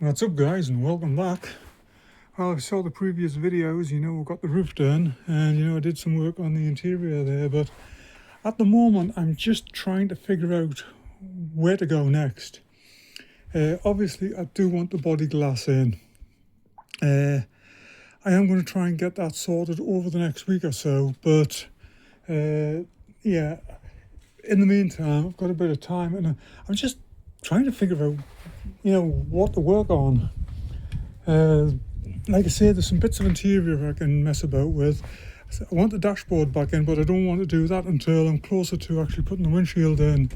What's up guys, and welcome back. Well, if you saw the previous videos, we got the roof done and I did some work on the interior there, but at the moment I'm just trying to figure out where to go next. Obviously I do want the body glass in. I am going to try and get that sorted over the next week or so, but yeah, in the meantime I've got a bit of time and I'm just trying to figure out what to work on. Like I say, there's some bits of interior I can mess about with. I want the dashboard back in, but I don't want to do that until I'm closer to actually putting the windshield in.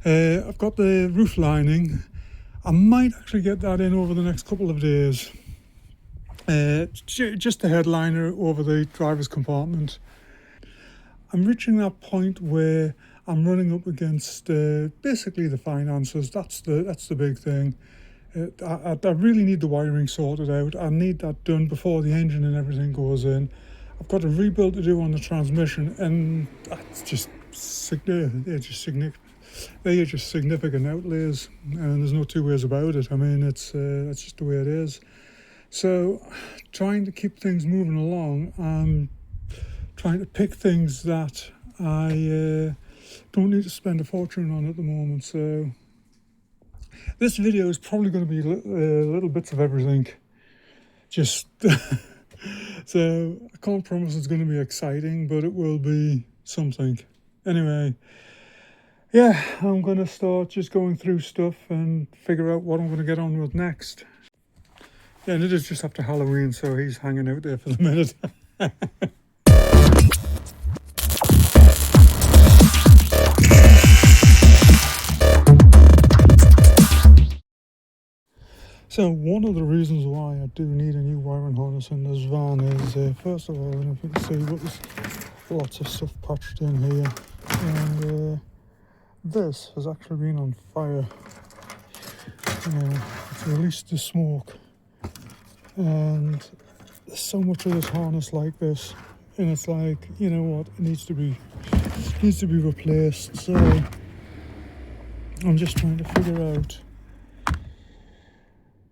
I've got the roof lining. I might actually get that in over the next couple of days. Just the headliner over the driver's compartment. I'm reaching that point where I'm running up against basically the finances. That's the big thing. I really need the wiring sorted out. I need that done before the engine and everything goes in. I've got a rebuild to do on the transmission, and that's just they're just significant outlays, and there's no two ways about it. I mean, that's just the way it is. So, trying to keep things moving along, I'm trying to pick things that I don't need to spend a fortune on at the moment. So this video is probably going to be little bits of everything. Just so I can't promise it's going to be exciting, but it will be something. Anyway, yeah, I'm going to start just going through stuff and figure out what I'm going to get on with next. Yeah, and it is just after Halloween, so he's hanging out there for the minute. So one of the reasons why I do need a new wiring harness in this van is, first of all, and if you can see, there's lots of stuff patched in here, and this has actually been on fire. It's released the smoke, and there's so much of this harness like this, and it's like, you know what, it needs to be replaced. So I'm just trying to figure out.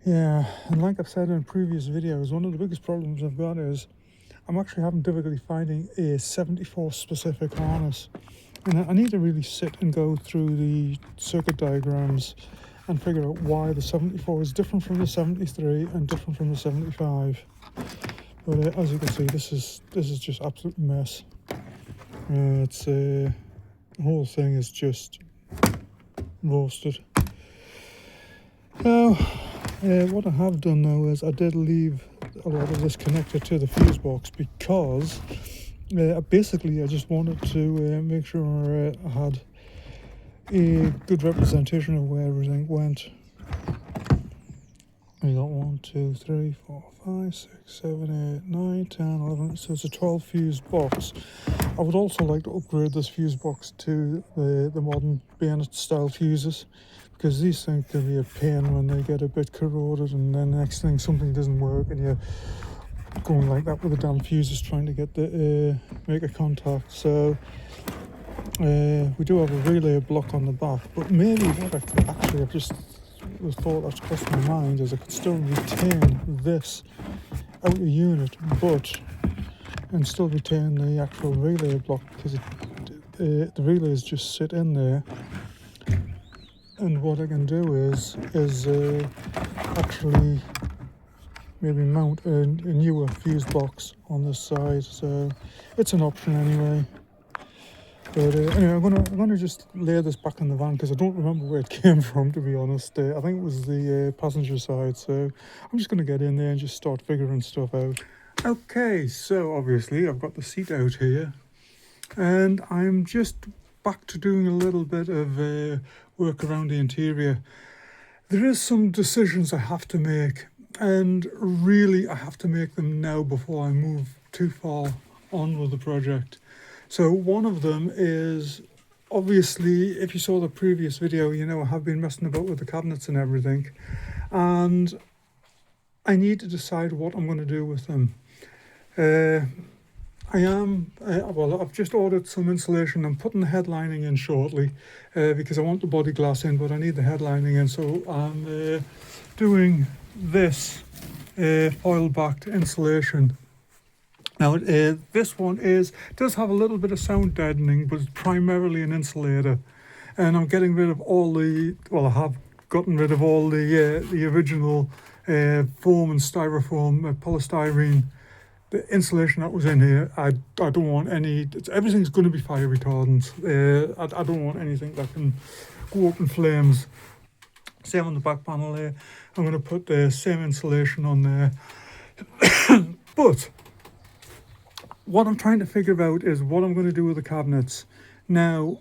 Yeah, and like I've said in previous videos, one of the biggest problems I've got is I'm actually having difficulty finding a 74 specific harness. And I need to really sit and go through the circuit diagrams and figure out why the 74 is different from the 73 and different from the 75. But as you can see, this is just absolute mess. The whole thing is just roasted. So what I have done now is I did leave a lot of this connected to the fuse box because basically I just wanted to make sure I had a good representation of where everything went. We got 1, 2, 3, 4, 5, 6, 7, 8, 9, 10, 11, so it's a 12 fuse box. I would also like to upgrade this fuse box to the modern bayonet style fuses, because these things can be a pain when they get a bit corroded, and then the next thing something doesn't work and you're going like that with the damn fuses trying to get the make a contact. So we do have a relay block on the back, but maybe what I could actually have just the thought that's crossed my mind is I could still retain this outer unit and still retain the actual relay block, because the relays just sit in there. And what I can do is actually maybe mount a newer fuse box on this side. So it's an option anyway. But anyway, I'm gonna just lay this back in the van because I don't remember where it came from, to be honest. I think it was the passenger side. So I'm just gonna get in there and just start figuring stuff out. Okay, so obviously I've got the seat out here, and I'm just back to doing a little bit of work around the interior. There is some decisions I have to make, and really I have to make them now before I move too far on with the project. So one of them is, obviously, if you saw the previous video, I have been messing about with the cabinets and everything, and I need to decide what I'm going to do with them. I've just ordered some insulation. I'm putting the headlining in shortly because I want the body glass in, but I need the headlining in. So I'm doing this foil-backed insulation. Now, this one does have a little bit of sound deadening, but it's primarily an insulator. And I'm getting rid of all the, well, I have gotten rid of all the original foam and styrofoam, polystyrene, the insulation that was in here. I don't want any, everything's going to be fire retardant. I don't want anything that can go up in flames. Same on the back panel there. I'm going to put the same insulation on there. But what I'm trying to figure out is what I'm going to do with the cabinets. Now,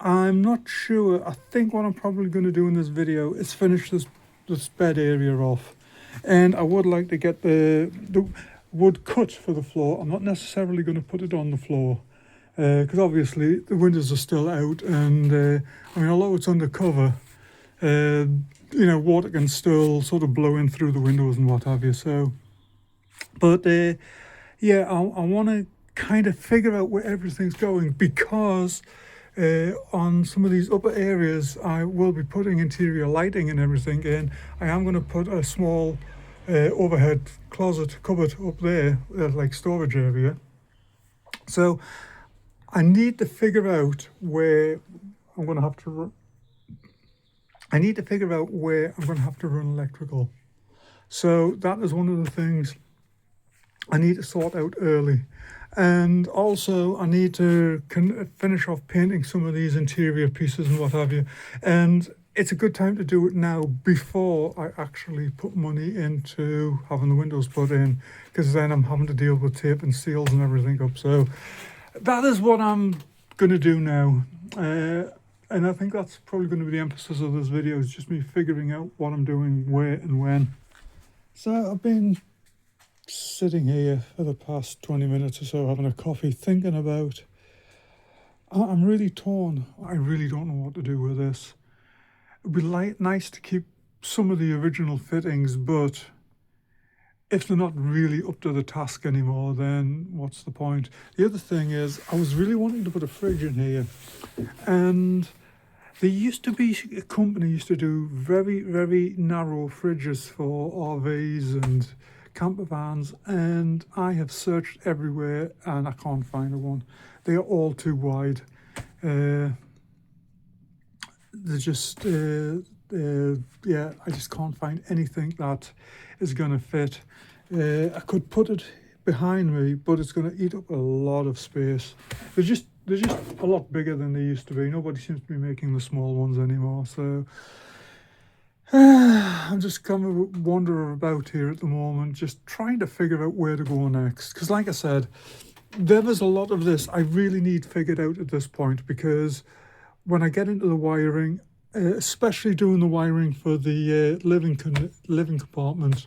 I'm not sure. I think what I'm probably going to do in this video is finish this bed area off. And I would like to get the wood cut for the floor. I'm not necessarily going to put it on the floor, because obviously the windows are still out, and I mean, although it's undercover, you know, water can still sort of blow in through the windows and what have you. So, but yeah, I want to kind of figure out where everything's going, because on some of these upper areas I will be putting interior lighting and everything in. I am going to put a small overhead closet cupboard up there, like storage area. So I need to figure out where I'm going to have to run. I need to figure out where I'm going to have to run electrical. So that is one of the things I need to sort out early. And also I need to finish off painting some of these interior pieces and what have you. And it's a good time to do it now, before I actually put money into having the windows put in, because then I'm having to deal with tape and seals and everything up. So that is what I'm going to do now. And I think that's probably going to be the emphasis of this video, is just me figuring out what I'm doing, where and when. So I've been sitting here for the past 20 minutes or so having a coffee, thinking about, I'm really torn. I really don't know what to do with this. It'd be nice to keep some of the original fittings, but if they're not really up to the task anymore, then what's the point? The other thing is, I was really wanting to put a fridge in here, and there used to be a company used to do very, very narrow fridges for RVs and camper vans, and I have searched everywhere and I can't find one. They are all too wide. They're just yeah, I just can't find anything that is going to fit. I could put it behind me, but it's going to eat up a lot of space. They're just a lot bigger than they used to be. Nobody seems to be making the small ones anymore, so I'm just kind of wandering about here at the moment, just trying to figure out where to go next. Because like I said, there is a lot of this I really need figured out at this point, because when I get into the wiring, especially doing the wiring for the living compartment,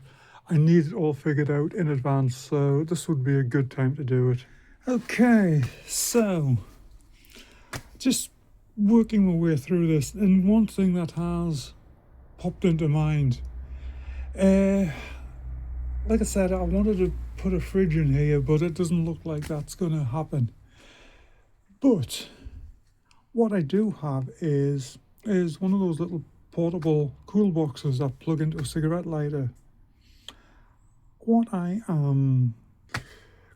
I need it all figured out in advance. So this would be a good time to do it. Okay, so just working my way through this, and one thing that has popped into mind, like I said, I wanted to put a fridge in here, but it doesn't look like that's going to happen. But what I do have is one of those little portable cool boxes that plug into a cigarette lighter. What I am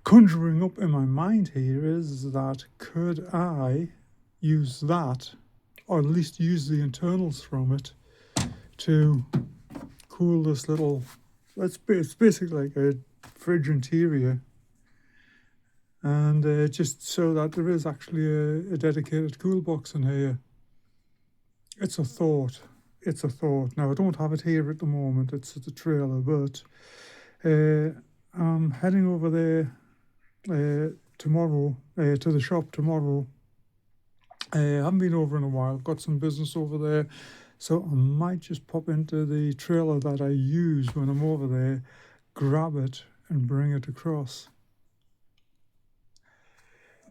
conjuring up in my mind here is that, could I use that, or at least use the internals from it, to cool this little, it's basically like a fridge interior, and just so that there is actually a dedicated cool box in here. It's a thought. It's a thought. Now, I don't have it here at the moment. It's at the trailer, but I'm heading over there tomorrow, to the shop tomorrow. I haven't been over in a while. I've got some business over there, so I might just pop into the trailer that I use when I'm over there, grab it and bring it across.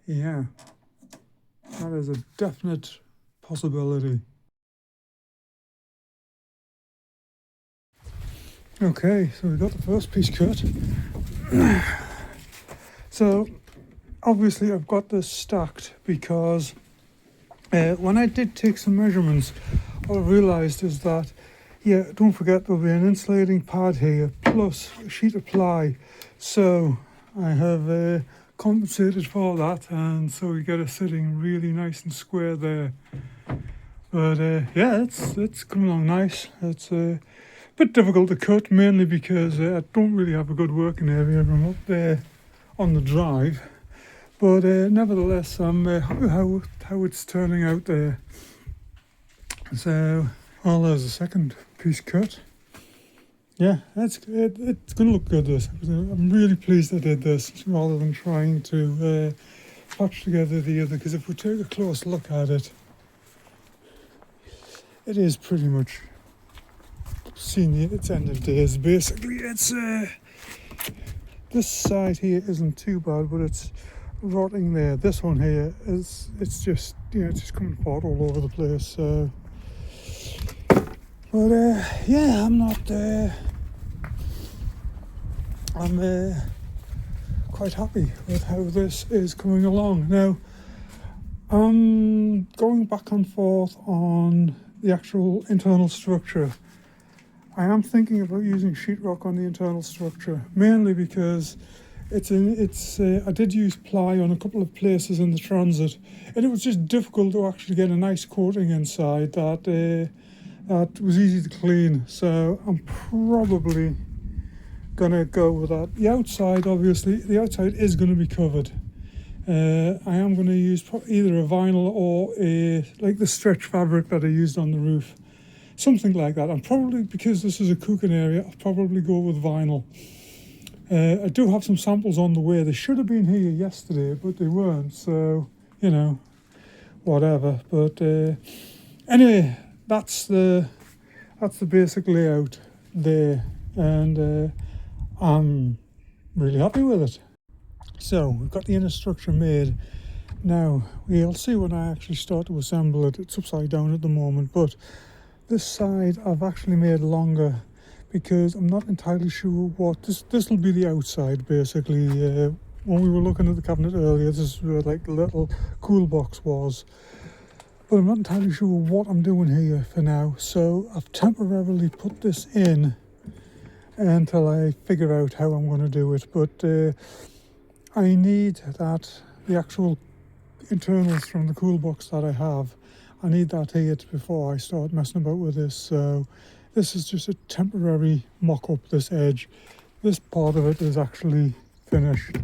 Yeah, that is a definite possibility. Okay, so we got the first piece cut. So obviously I've got this stacked because when I did take some measurements, what I realised is that yeah, don't forget there'll be an insulating pad here plus a sheet of ply. So I have compensated for that, and so we get it sitting really nice and square there. But yeah, it's coming along nice. It's a bit difficult to cut, mainly because I don't really have a good working area from up there on the drive. But nevertheless, I'm happy how it's turning out there. So, well, there's a second piece cut. Yeah, it's going to look good, this. I'm really pleased I did this, rather than trying to patch together the other, because if we take a close look at it, it is pretty much seen its end of days. Basically, it's this side here isn't too bad, but it's rotting there. This one here it's just, it's just coming apart all over the place. So, but yeah, I'm quite happy with how this is coming along. Now, I'm going back and forth on the actual internal structure. I am thinking about using sheetrock on the internal structure, mainly because I did use ply on a couple of places in the transit, and it was just difficult to actually get a nice coating inside that was easy to clean. So I'm probably gonna go with that. The outside, obviously, the outside is going to be covered. I am going to use either a vinyl or like the stretch fabric that I used on the roof, something like that. And probably, because this is a cooking area, I'll probably go with vinyl. I do have some samples on the way. They should have been here yesterday, but they weren't. So, whatever. But anyway, that's the basic layout there, and I'm really happy with it. So we've got the inner structure made. Now we'll see when I actually start to assemble it. It's upside down at the moment, but this side I've actually made longer because I'm not entirely sure what this will be the outside basically. When we were looking at the cabinet earlier, this is where like the little cool box was, but I'm not entirely sure what I'm doing here for now. So I've temporarily put this in until I figure out how I'm going to do it. But I need the actual internals from the cool box that I have. I need that here before I start messing about with this. So this is just a temporary mock-up, this edge. This part of it is actually finished.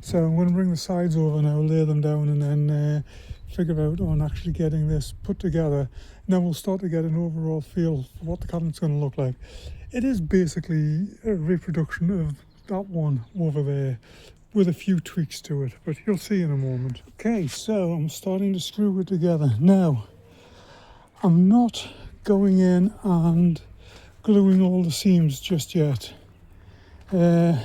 So I'm going to bring the sides over now, lay them down, and then figure out on actually getting this put together. And then we'll start to get an overall feel for what the cabinet's going to look like. It is basically a reproduction of that one over there, with a few tweaks to it, but you'll see in a moment. Okay, so I'm starting to screw it together. Now, I'm not going in and gluing all the seams just yet. I'm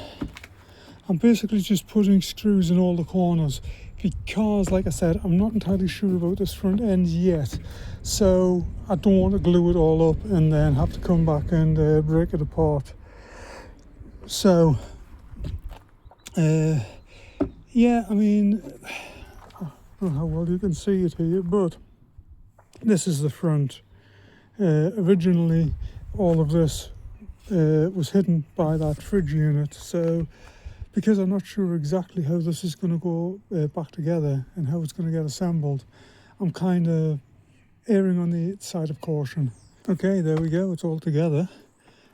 basically just putting screws in all the corners because, like I said, I'm not entirely sure about this front end yet. So I don't want to glue it all up and then have to come back and break it apart. So yeah, I mean, I don't know how well you can see it here, but this is the front. Originally, all of this was hidden by that fridge unit, so because I'm not sure exactly how this is going to go back together and how it's going to get assembled, I'm kind of erring on the side of caution. Okay, there we go, it's all together.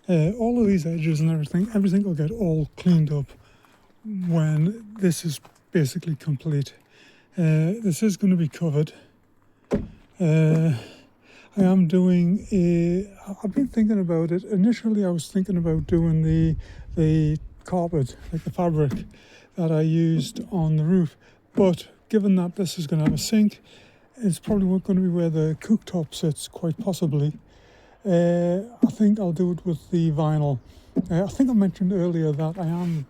All of these edges and everything will get all cleaned up when this is basically complete. This is going to be covered. I've been thinking about it. Initially I was thinking about doing the carpet, like the fabric that I used on the roof, but given that this is going to have a sink, it's probably going to be where the cooktop sits, quite possibly. I think I'll do it with the vinyl. I think I mentioned earlier that I am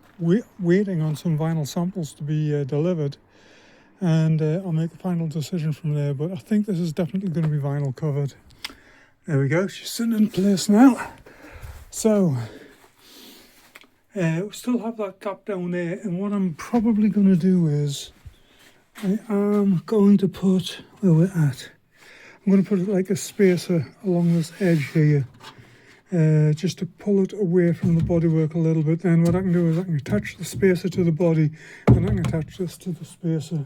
waiting on some vinyl samples to be delivered, and I'll make a final decision from there, but I think this is definitely going to be vinyl covered. There we go, she's sitting in place now. So we still have that gap down there, and what I'm probably going to do is I am going to put, where we're at, I'm going to put it like a spacer along this edge here, just to pull it away from the bodywork a little bit. Then what I can do is I can attach the spacer to the body, and I can attach this to the spacer,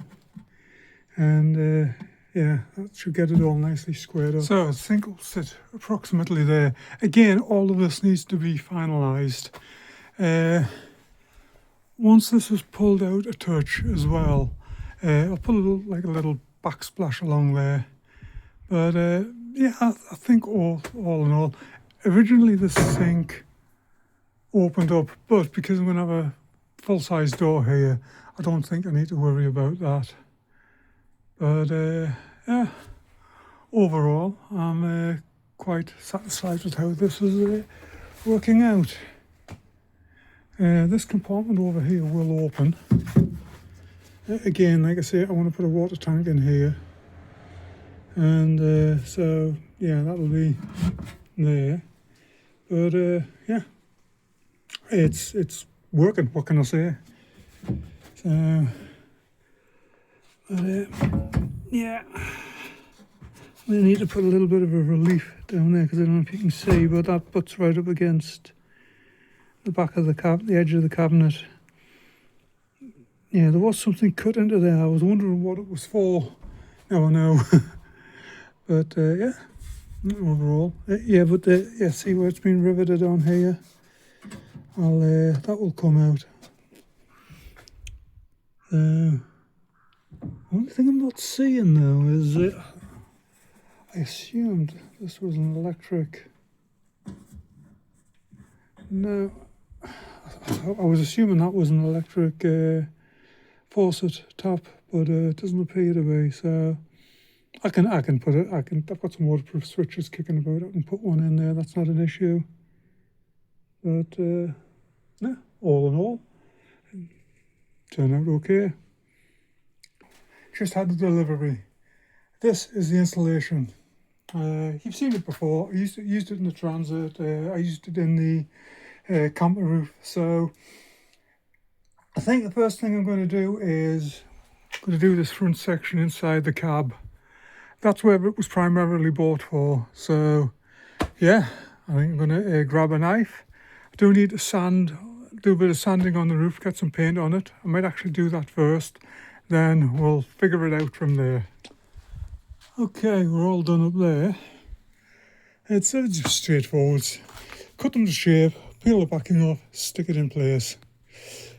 and yeah, that should get it all nicely squared up. So I think it'll sit approximately there. Again, all of this needs to be finalised. Once this is pulled out a touch as well, I'll put a little backsplash along there. But yeah, I think all in all, originally the sink opened up, but because I'm going to have a full-size door here, I don't think I need to worry about that. But yeah, overall, I'm quite satisfied with how this is working out. This compartment over here will open. Again, like I say, I want to put a water tank in here. And so, yeah, that'll be there. But yeah, it's working, what can I say? So, but yeah, I need to put a little bit of a relief down there, because I don't know if you can see, but that butts right up against the back of the edge of the cabinet. Yeah, there was something cut into there. I was wondering what it was for. Now I know. But yeah, overall, yeah. But yeah, see where it's been riveted on here. That will come out. The only thing I'm not seeing though is I assumed this was an electric. No, I was assuming that was an electric faucet tap, but it doesn't appear to be. So I can put it. I've got some waterproof switches kicking about. I can put one in there. That's not an issue. But yeah, all in all, turned out okay. Just had the delivery. This is the installation. You've seen it before. I used it in the Transit. I used it in the camper roof. So I think the first thing I'm going to do is this front section inside the cab. That's where it was primarily bought for. So yeah, I think I'm going to grab a knife. I do need to do a bit of sanding on the roof, get some paint on it. I might actually do that first, then we'll figure it out from there. Okay, we're all done up there. It's just straightforward. Cut them to shape, peel the backing off, stick it in place.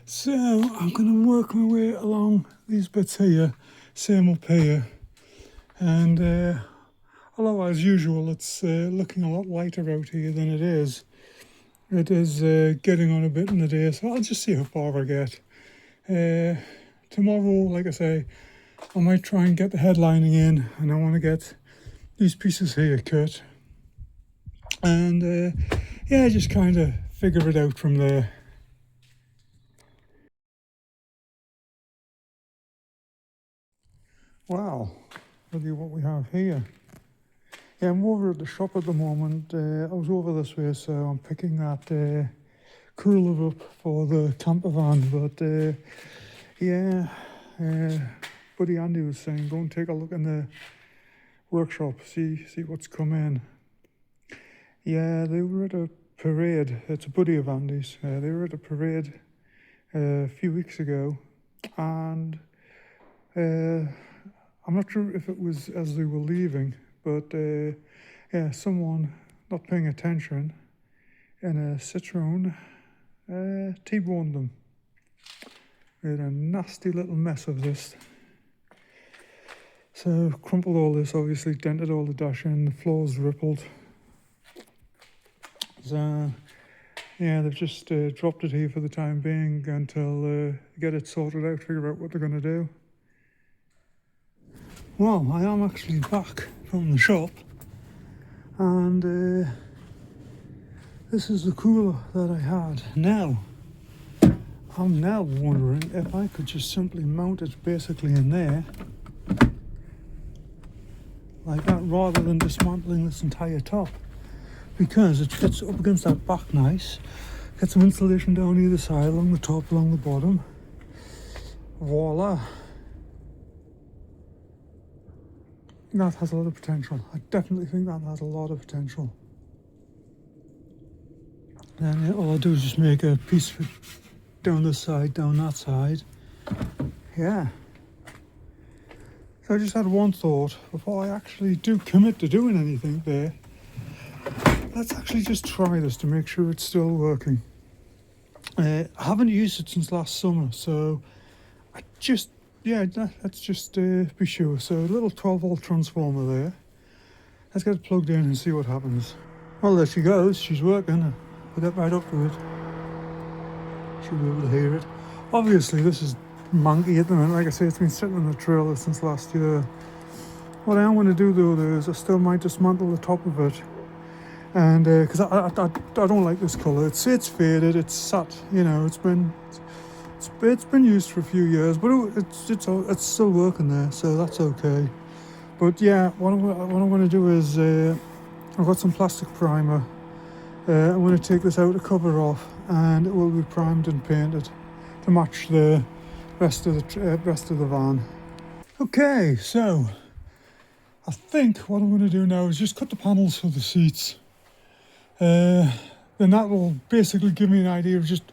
So I'm going to work my way along these bits here, same up here. And although as usual it's looking a lot lighter out here than it is, getting on a bit in the day, so I'll just see how far I get. Tomorrow, like I say, I might try and get the headlining in, and I want to get these pieces here cut. And yeah, just kind of figure it out from there. Wow, look at what we have here. Yeah, I'm over at the shop at the moment. I was over this way, so I'm picking that cooler up for the camper van. But yeah, Buddy Andy was saying, go and take a look in the workshop, see what's come in. Yeah, they were at a parade. It's a buddy of Andy's. They were at a parade a few weeks ago, and I'm not sure if it was as they were leaving, but yeah, someone not paying attention in a Citroen T-boned them. We had a nasty little mess of this. So crumpled all this, obviously dented all the dash in, the floor's rippled. So yeah, they've just dropped it here for the time being until get it sorted out, figure out what they're going to do. Well, I am actually back from the shop, and this is the cooler that I had. Now, I'm now wondering if I could just simply mount it basically in there, like that, rather than dismantling this entire top, because it fits up against that back nice. Get some insulation down either side, along the top, along the bottom. Voila. That has a lot of potential. I definitely think that has a lot of potential. Then all I do is just make a piece down this side, down that side. Yeah. So I just had one thought before I actually do commit to doing anything there. Let's actually just try this to make sure it's still working. I haven't used it since last summer, so let's just be sure. So a little 12-volt transformer there. Let's get it plugged in and see what happens. Well, there she goes. She's working. I'll get right up to it. Should be able to hear it. Obviously, this is manky at the minute. Like I say, it's been sitting in the trailer since last year. What I am going to do though is I still might dismantle the top of it, and because I don't like this colour. It's faded. It's sat. You know, it's been used for a few years, but it's still working there, so that's okay. But yeah, what I'm going to do is I've got some plastic primer. I'm going to take this outer cover off, and it will be primed and painted to match the rest of the van. Okay, so I think what I'm going to do now is just cut the panels for the seats. Then that will basically give me an idea of just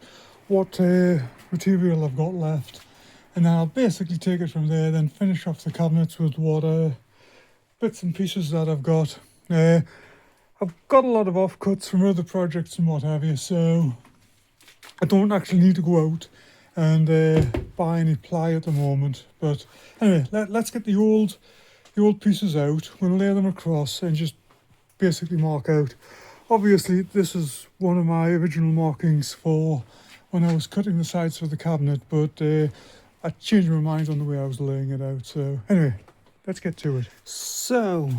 what material I've got left, and then I'll basically take it from there, then finish off the cabinets with what bits and pieces that I've got. I've got a lot of offcuts from other projects and what have you, so I don't actually need to go out and buy any ply at the moment. But anyway, let's get the old pieces out. I'm going to lay them across and just basically mark out. Obviously, this is one of my original markings for when I was cutting the sides for the cabinet, but I changed my mind on the way I was laying it out. So anyway, let's get to it. So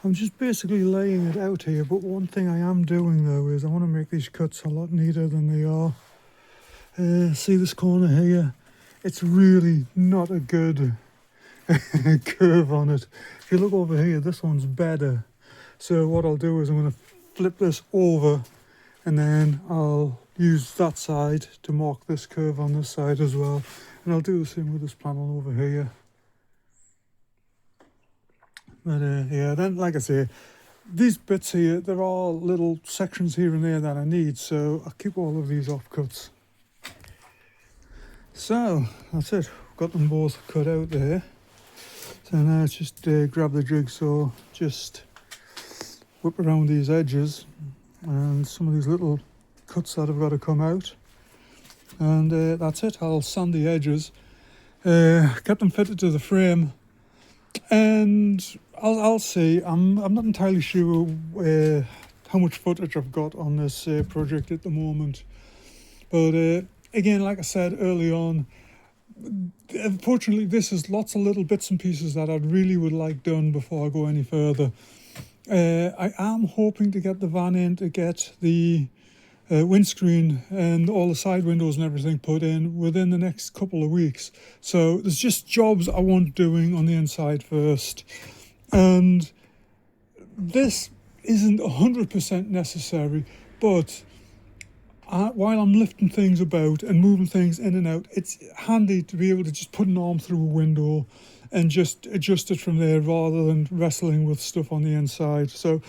I'm just basically laying it out here, but one thing I am doing though is I want to make these cuts a lot neater than they are. See this corner here? It's really not a good curve on it. If you look over here, this one's better. So what I'll do is I'm going to flip this over, and then I'll use that side to mark this curve on this side as well. And I'll do the same with this panel over here. But yeah, then like I say, these bits here, there are little sections here and there that I need, so I'll keep all of these offcuts. So that's it, got them both cut out there. So now it's just grab the jigsaw, just whip around these edges and some of these little cuts that have got to come out. And that's it, I'll sand the edges, get them fitted to the frame, and I'll see. I'm not entirely sure how much footage I've got on this project at the moment, but again, like I said early on, unfortunately this is lots of little bits and pieces that I really would like done before I go any further. I am hoping to get the van in to get the windscreen and all the side windows and everything put in within the next couple of weeks. So there's just jobs I want doing on the inside first, and this isn't 100% necessary, but while I'm lifting things about and moving things in and out, it's handy to be able to just put an arm through a window and just adjust it from there rather than wrestling with stuff on the inside. So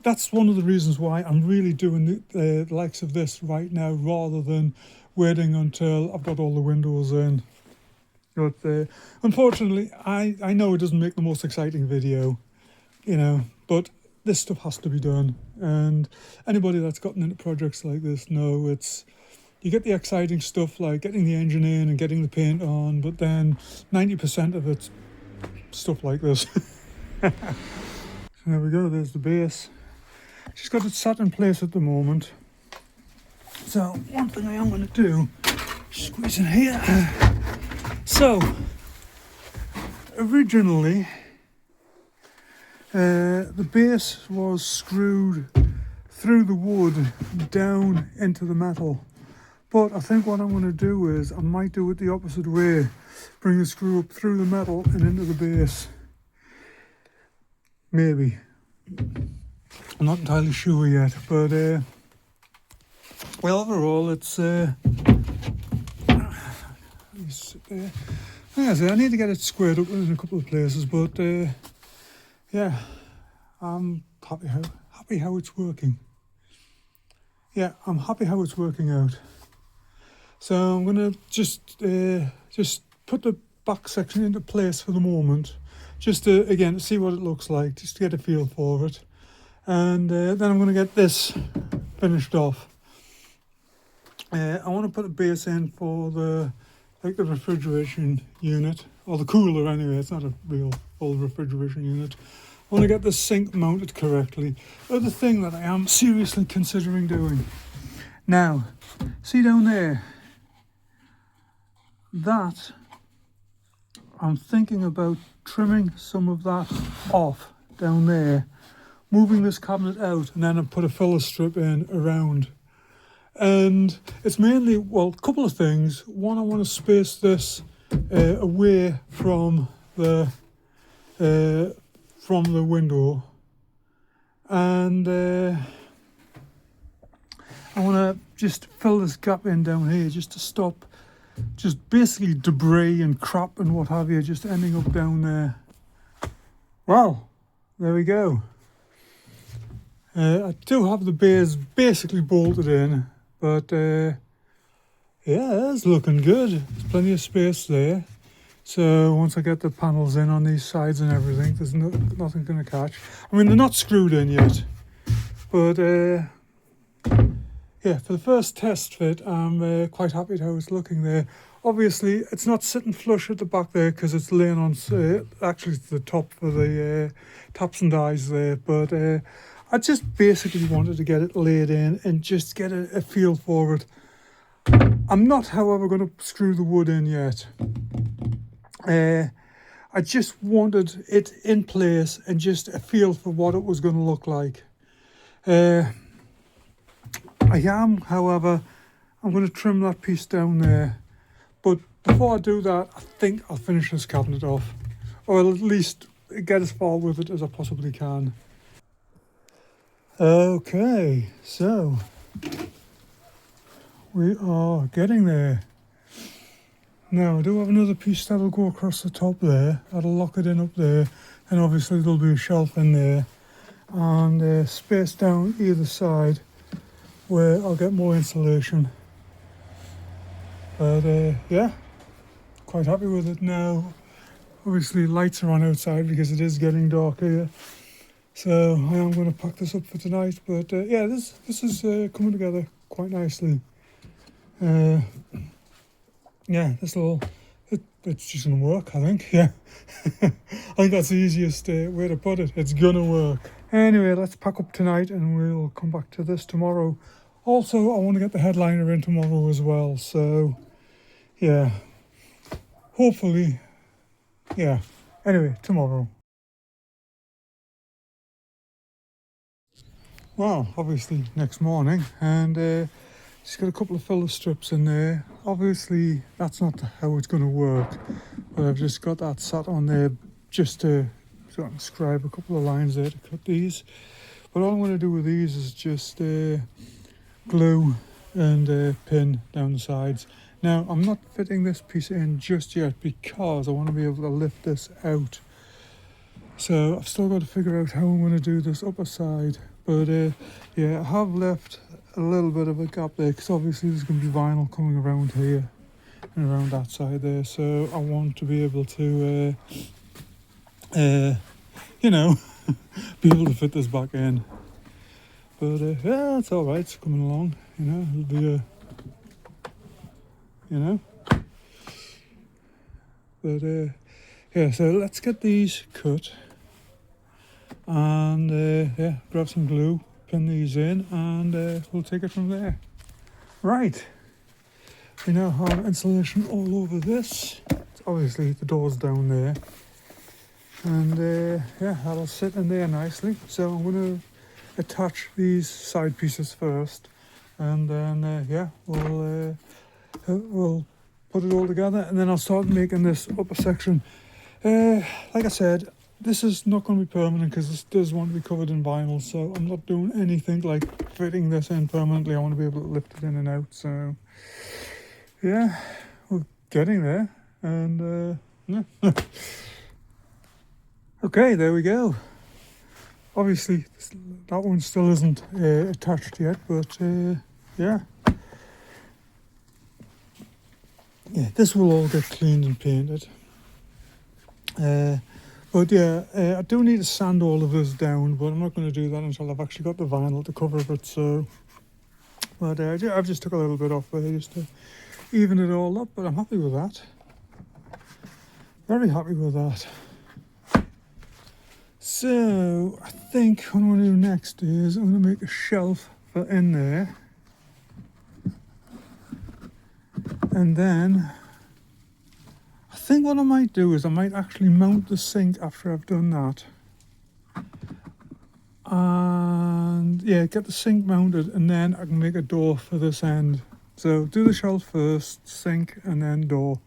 that's one of the reasons why I'm really doing the likes of this right now rather than waiting until I've got all the windows in. But unfortunately, I know it doesn't make the most exciting video, you know, but this stuff has to be done. And anybody that's gotten into projects like this know you get the exciting stuff like getting the engine in and getting the paint on, but then 90% of it's stuff like this. So there we go, there's the base. Just got it sat in place at the moment. So one thing I am going to do, squeeze in here. So originally the base was screwed through the wood down into the metal, but I think what I'm going to do is I might do it the opposite way, bring the screw up through the metal and into the base. Maybe, I'm not entirely sure yet, but well, overall it's let me sit there. I need to get it squared up in a couple of places, but yeah, I'm happy how it's working. yeah, I'm happy how it's working out. So I'm gonna just put the back section into place for the moment, just to again see what it looks like, just to get a feel for it, and then I'm gonna get this finished off. I want to put a base in for the refrigeration unit, or the cooler anyway. It's not a real full refrigeration unit. I want to get the sink mounted correctly. Other thing that I am seriously considering doing. Now, see down there, that I'm thinking about trimming some of that off down there, moving this cabinet out, and then I put a filler strip in around. And it's mainly, well, a couple of things. One, I want to space this away from the window, and I want to just fill this gap in down here, just to stop just basically debris and crap and what have you just ending up down there. Well, there we go. I do have the bays basically bolted in, but yeah, it's looking good. There's plenty of space there. So once I get the panels in on these sides and everything, there's nothing going to catch. I mean, they're not screwed in yet, but yeah, for the first test fit, I'm quite happy with how it's looking there. Obviously, it's not sitting flush at the back there because it's laying on actually to the top for the taps and dies there, but I just basically wanted to get it laid in and just get a feel for it. I'm not, however, going to screw the wood in yet. I just wanted it in place and just a feel for what it was going to look like. I am, however, I'm going to trim that piece down there. But before I do that, I think I'll finish this cabinet off, or at least get as far with it as I possibly can. Okay, so we are getting there. Now, I do have another piece that'll go across the top there. That'll lock it in up there, and obviously there'll be a shelf in there, and space down either side where I'll get more insulation. But yeah, quite happy with it now. Obviously lights are on outside because it is getting dark here, so I am going to pack this up for tonight. But yeah, this is coming together quite nicely. Yeah, it's just going to work, I think. Yeah, I think that's the easiest way to put it. It's going to work. Anyway, let's pack up tonight and we'll come back to this tomorrow. Also, I want to get the headliner in tomorrow as well, so yeah, hopefully, yeah. Anyway, tomorrow. Well, obviously next morning, and just got a couple of filler strips in there. Obviously, that's not how it's going to work, but I've just got that sat on there just to sort of scribe a couple of lines there to cut these. But all I'm going to do with these is just glue and pin down the sides. Now, I'm not fitting this piece in just yet because I want to be able to lift this out. So I've still got to figure out how I'm going to do this upper side. But yeah, I have left a little bit of a gap there because obviously there's going to be vinyl coming around here and around that side there. So I want to be able to, you know, be able to fit this back in. But yeah, it's all right. It's coming along. You know, it'll be you know. But yeah, so let's get these cut and yeah, grab some glue, pin these in, and we'll take it from there. Right, we now have insulation all over this. Obviously the door's down there, and yeah, that'll sit in there nicely. So I'm going to attach these side pieces first, and then yeah, we'll put it all together, and then I'll start making this upper section. Like I said, this is not going to be permanent because this does want to be covered in vinyl, so I'm not doing anything like fitting this in permanently. I want to be able to lift it in and out. So yeah, we're getting there, and yeah. Okay, there we go. Obviously that one still isn't attached yet, but yeah. Yeah, this will all get cleaned and painted. But yeah, I do need to sand all of this down, but I'm not going to do that until I've actually got the vinyl to cover it. So, but yeah, I've just took a little bit off there just to even it all up. But I'm happy with that. Very happy with that. So I think what I'm going to do next is I'm going to make a shelf for in there, and then I think what I might do is I might actually mount the sink after I've done that. And yeah, get the sink mounted, and then I can make a door for this end. So do the shelf first, sink, and then door.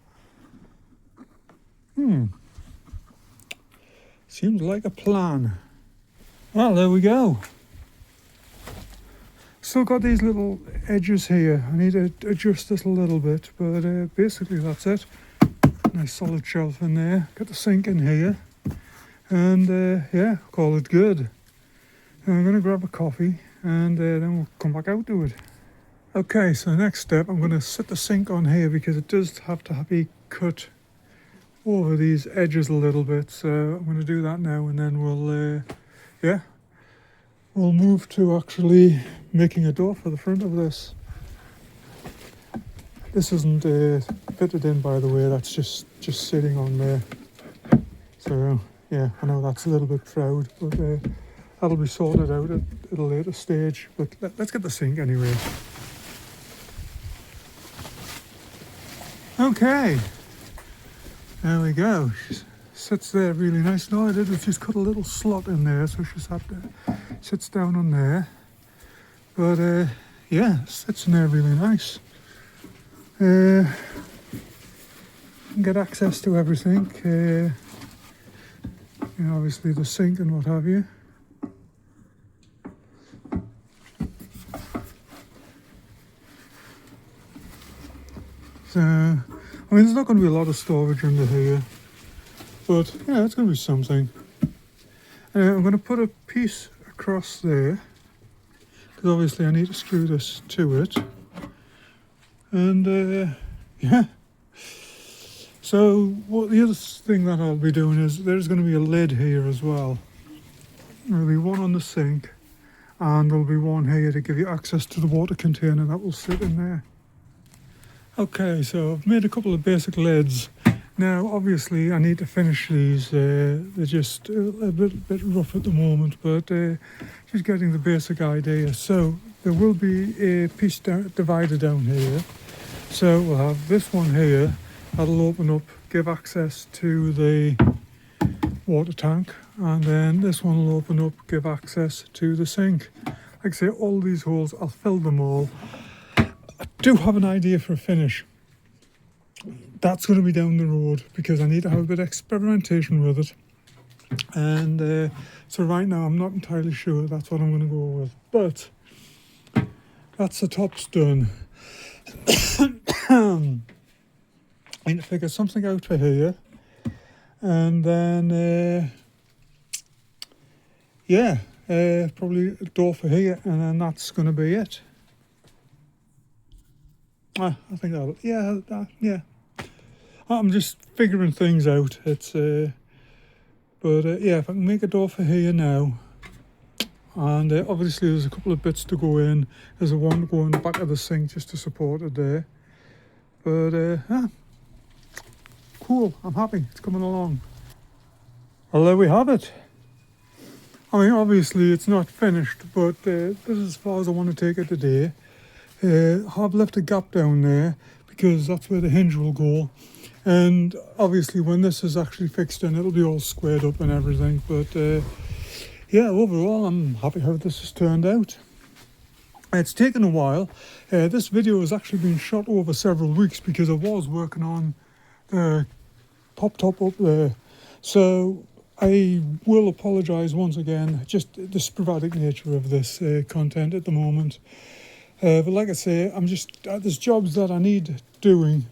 Seems like a plan. Well, there we go. Still got these little edges here. I need to adjust this a little bit, but basically that's it. Nice solid shelf in there. Got the sink in here, and yeah, call it good. I'm going to grab a coffee, and then we'll come back out to it. Okay, so next step, I'm going to set the sink on here because it does have to be cut over these edges a little bit. So I'm going to do that now, and then we'll yeah, we'll move to actually making a door for the front of this. This isn't fitted in, by the way. That's just sitting on there. So yeah, I know that's a little bit proud, but that'll be sorted out at a later stage. But let's get the sink anyway. Okay, there we go. She sits there really nice. And all I did was just cut a little slot in there, so she sits down on there. But yeah, sits in there really nice. Get access to everything. You know, obviously the sink and what have you. So, I mean, there's not going to be a lot of storage under here, but yeah, it's going to be something. I'm going to put a piece across there, because obviously I need to screw this to it. And yeah. So what the other thing that I'll be doing is there's going to be a lid here as well. There'll be one on the sink, and there'll be one here to give you access to the water container that will sit in there. Okay, so I've made a couple of basic lids. Now, obviously, I need to finish these. They're just a bit rough at the moment, but just getting the basic idea. So there will be a piece divider down here. So we'll have this one here that'll open up, give access to the water tank, and then this one will open up, give access to the sink. Like I say, all these holes, I'll fill them all. I do have an idea for a finish. That's going to be down the road because I need to have a bit of experimentation with it. And so right now I'm not entirely sure that's what I'm going to go with. But that's the top's done. I need to figure something out for here. And then, yeah, probably a door for here. And then that's going to be it. I think that'll, yeah. I'm just figuring things out. It's, but yeah, if I can make a door for here now, and obviously there's a couple of bits to go in. There's a one to go in the back of the sink just to support it there. But yeah, cool. I'm happy. It's coming along. Well, there we have it. I mean, obviously it's not finished, but this is as far as I want to take it today. I've left a gap down there because that's where the hinge will go, and obviously when this is actually fixed in, it'll be all squared up and everything. But yeah, overall I'm happy how this has turned out. It's taken a while. This video has actually been shot over several weeks because I was working on the top up there, so I will apologise once again, just the sporadic nature of this content at the moment. But like I say, I'm just there's jobs that I need doing,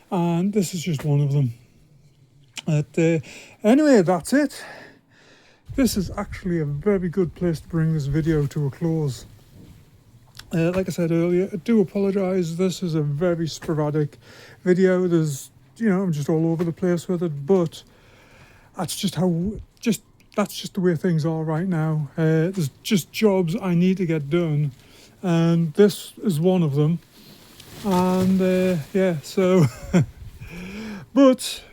and this is just one of them. But anyway, that's it. this is actually a very good place to bring this video to a close. Like I said earlier, I do apologise. This is a very sporadic video. There's, I'm just all over the place with it, but that's just the way things are right now. There's just jobs I need to get done, and this is one of them. And yeah, so but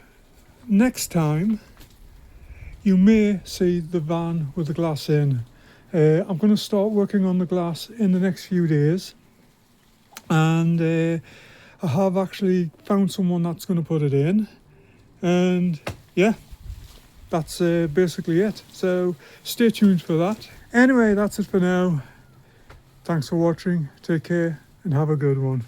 next time you may see the van with the glass in. I'm going to start working on the glass in the next few days, and I have actually found someone that's going to put it in, and yeah, that's basically it. So stay tuned for that. Anyway, that's it for now. Thanks for watching, take care, and have a good one.